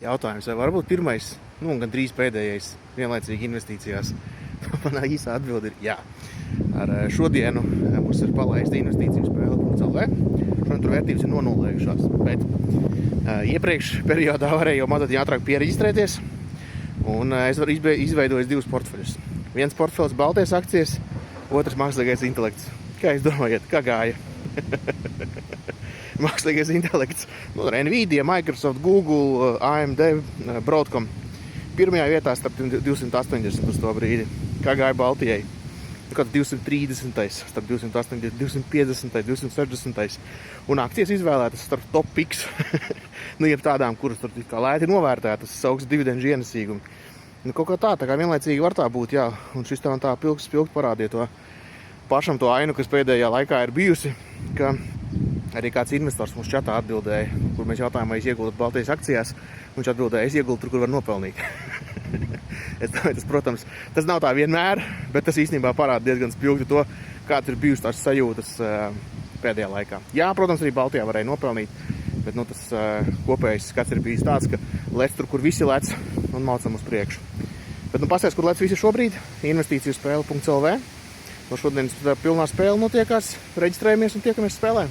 Jautājums, vai varbūt pirmais, un gandrīz pēdējais vienlaicīgi investīcijās? Manā īsā atbilde ir jā. Ar šodienu mums ir palaista investīciju spēle.lv. Šodien tur vērtības ir nonulējušās, bet iepriekš periodā varēja jau mazliet ātrāk piereģistrēties. Un es varu izveidojis 2 portfeļus. Viens portfeļs Baltijas akcijas, otrs mākslīgais intelekts. Kā jūs domājat, kā gāja? Mākslīgais intelekts. Nvidia, Microsoft, Google, AMD, Broadcom. Pirmajā vietā starp 280 uz to brīdi. Kā gāja Baltijai? Kāds 230, starp 280, 250, 260. Un akcijas izvēlētas starp top picks. Jeb tādām, kuras tur kā lēti novērtētas, sauks dividendu ienesīgumu. Kaut kā tā kā vienlaicīgi var tā būt, jā. Un šis tā un tā pilgt parādīja to pašam to ainu, kas pēdējā laikā ir bijusi, ka arī kāds investors mums čatā atbildēja, kur mēs jautājām, vai es ieguldu Baltijas akcijās. Viņš atbildēja, es ieguldu tur, kur var nopelnīt. Es domāju, tas, protams, tas nav tā vienmēr, bet tas īstenībā parāda diezgan spilgti to, kāds ir bijusi tās sajūtas pēdējā laikā. Jā, protams, arī Baltijā varēja nopelnīt, bet tas kopējais skats ir bijis tāds, ka lec tur, kur visi lec un maucam uz priekšu. Bet pasties, kur lec visi šobrīd, investīciju spēle.lv. No šodienas pilnā spēle notiekās, reģistrējamies un tiekamies spēlē.